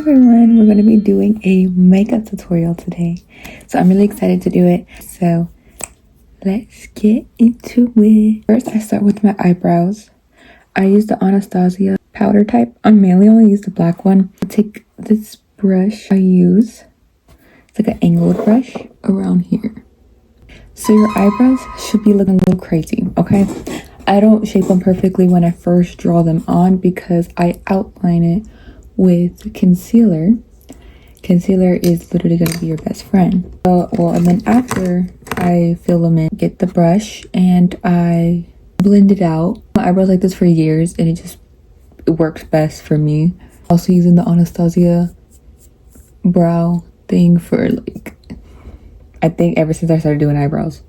everyone, we're going to be doing a makeup tutorial today. So I'm really excited to do it. So let's get into it. First, I start with my eyebrows. I use the Anastasia powder type. I mainly only use the black one. I take this brush I use. It's like an angled brush around here. So your eyebrows should be looking a little crazy, okay? I don't shape them perfectly when I first draw them on because I outline it with concealer. Concealer is literally going to be your best friend. And then after I fill them in, get the brush and I blend it out. My eyebrows like this for years and it works best for me. Also using the Anastasia brow thing for I think ever since I started doing eyebrows,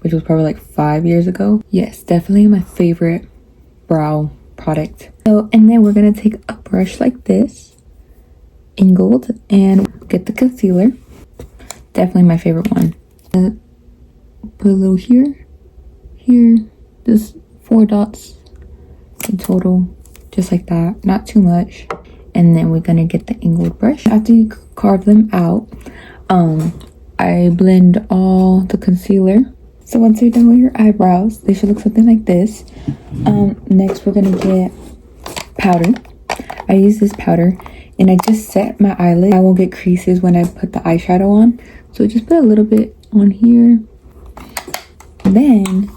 which was probably like 5 years ago. Yes, definitely my favorite brow product. And then we're gonna take a brush like this, angled, and get the concealer. Definitely my favorite one. Put a little here, just 4 dots in total, just like that, not too much. And then we're gonna get the angled brush. After you carve them out, I blend all the concealer. So once you're done with your eyebrows, they should look something like this. Next we're gonna get powder. I use this powder and I just set my eyelid. I won't get creases when I put the eyeshadow on. So just put a little bit on here. Then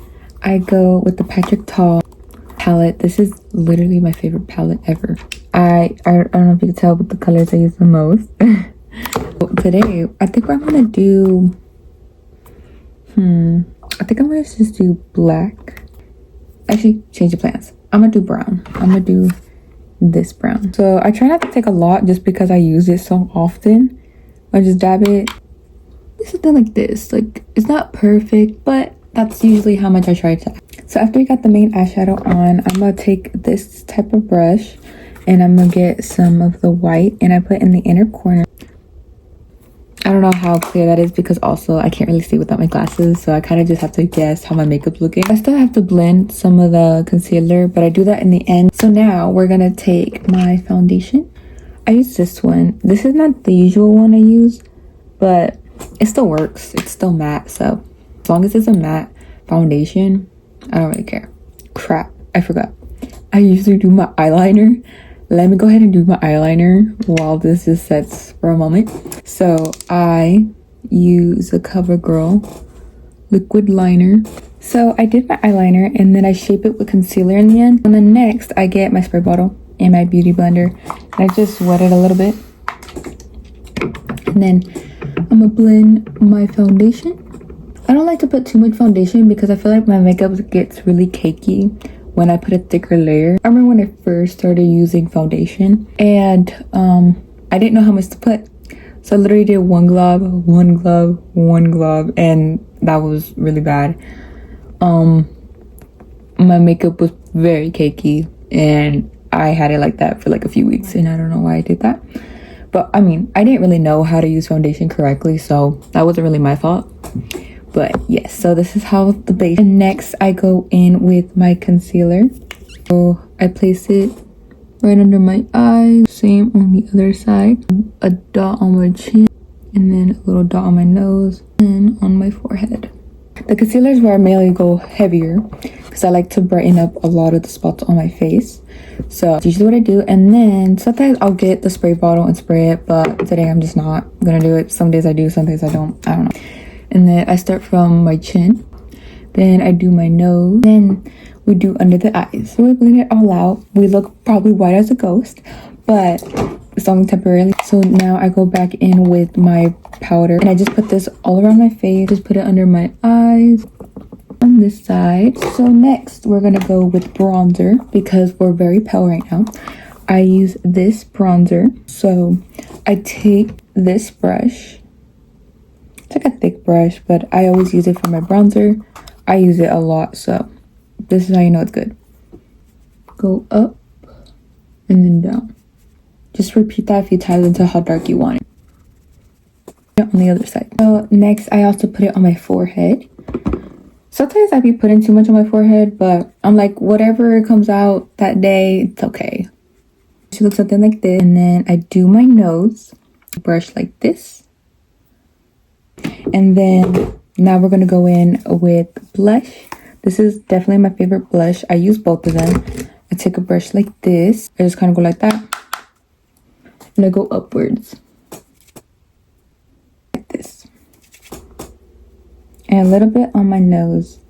I go with the Patrick Ta palette. This is literally my favorite palette ever. I don't know if you can tell, but the colors I use the most. Today, I think I'm gonna do, I think I'm gonna just do black. Actually, change the plans. I'm gonna do brown. I'm gonna do this brown. So I try not to take a lot just because I use it so often. I just dab it. Something like this. Like, it's not perfect, but that's usually how much I try to. So after you got the main eyeshadow on, I'm gonna take this type of brush and I'm gonna get some of the white and I put in the inner corner. I don't know how clear that is because also I can't really see without my glasses, so I kind of just have to guess how my makeup's looking. I still have to blend some of the concealer, but I do that in the end. So now we're gonna take my foundation. I use this one. This is not the usual one I use, but it still works. It's still matte, so as long as it's a matte foundation, I don't really care. Crap, I forgot. I usually do my eyeliner. Let me go ahead and do my eyeliner while this just sets for a moment. So I use a CoverGirl liquid liner. So I did my eyeliner and then I shape it with concealer in the end. And then next I get my spray bottle and my beauty blender. And I just wet it a little bit. And then I'm gonna blend my foundation. I don't like to put too much foundation because I feel like my makeup gets really cakey when I put a thicker layer. I remember when I first started using foundation and I didn't know how much to put. So I literally did one glob, and that was really bad. My makeup was very cakey and I had it like that for like a few weeks and I don't know why I did that. But I mean, I didn't really know how to use foundation correctly, so that wasn't really my fault. But yes, so this is how the base. And next I go in with my concealer. So I place it right under my eye. Same on the other side. A dot on my chin. And then a little dot on my nose. And on my forehead. The concealer is where I mainly go heavier. Because I like to brighten up a lot of the spots on my face. So that's usually what I do. And then sometimes I'll get the spray bottle and spray it. But today I'm just not going to do it. Some days I do, some days I don't. I don't know. And then I start from my chin, then I do my nose, then we do under the eyes. So we blend it all out. We look probably white as a ghost, but it's only temporarily. So now I go back in with my powder and I just put this all around my face, just put it under my eyes on this side. So next we're gonna go with bronzer because we're very pale right now. I use this bronzer. So I take this brush. It's like a thick brush, but I always use it for my bronzer. I use it a lot, so this is how you know it's good. Go up and then down. Just repeat that a few times until how dark you want it. On the other side. So next, I also put it on my forehead. Sometimes I be putting too much on my forehead, but I'm like, whatever comes out that day, it's okay. should look something like this. And then I do my nose, brush like this. And then now we're going to go in with blush. This is definitely my favorite blush. I use both of them. I take a brush like this. I just kind of go like that. And I go upwards. Like this. And a little bit on my nose.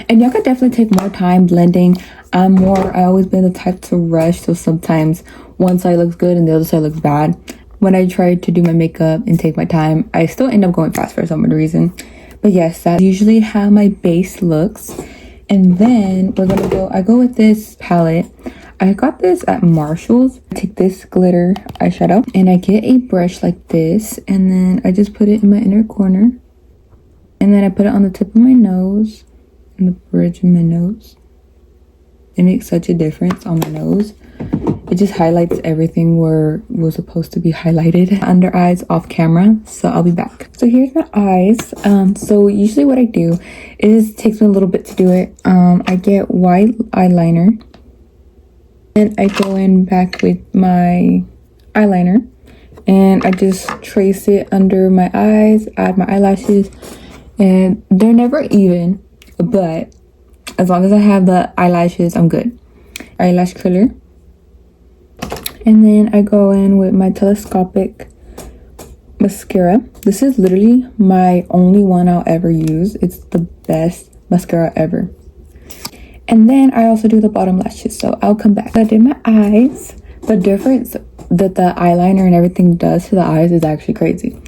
And y'all could definitely take more time blending. I always been the type to rush. So sometimes one side looks good and the other side looks bad. When I try to do my makeup and take my time, I still end up going fast for some reason. But yes, that's usually how my base looks. And then I go with this palette. I got this at Marshall's. I take this glitter eyeshadow and I get a brush like this. And then I just put it in my inner corner. And then I put it on the tip of my nose and the bridge of my nose. It makes such a difference on my nose. It just highlights everything where it was supposed to be highlighted. Under eyes off camera, so I'll be back. So here's my eyes. So usually what I do is, it takes me a little bit to do it. I get white eyeliner. And I go in back with my eyeliner. And I just trace it under my eyes, add my eyelashes. And they're never even, but as long as I have the eyelashes, I'm good. Eyelash curler. And then I go in with my telescopic mascara. This is literally my only one I'll ever use. It's the best mascara ever. And then I also do the bottom lashes, so I'll come back. I did my eyes. The difference that the eyeliner and everything does to the eyes is actually crazy.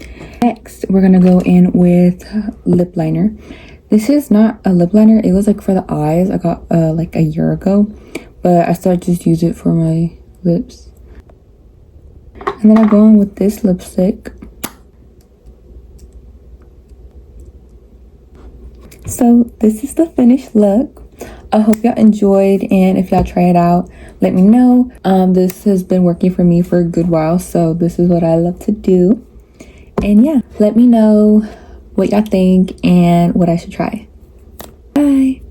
Next, we're gonna go in with lip liner. This is not a lip liner. It was like for the eyes. I got like a year ago, but I started to just use it for my lips. And then I go in with this lipstick. So this is the finished look. I hope y'all enjoyed, and if y'all try it out, let me know. This has been working for me for a good while, so this is what I love to do. And yeah, let me know what y'all think and what I should try. Bye.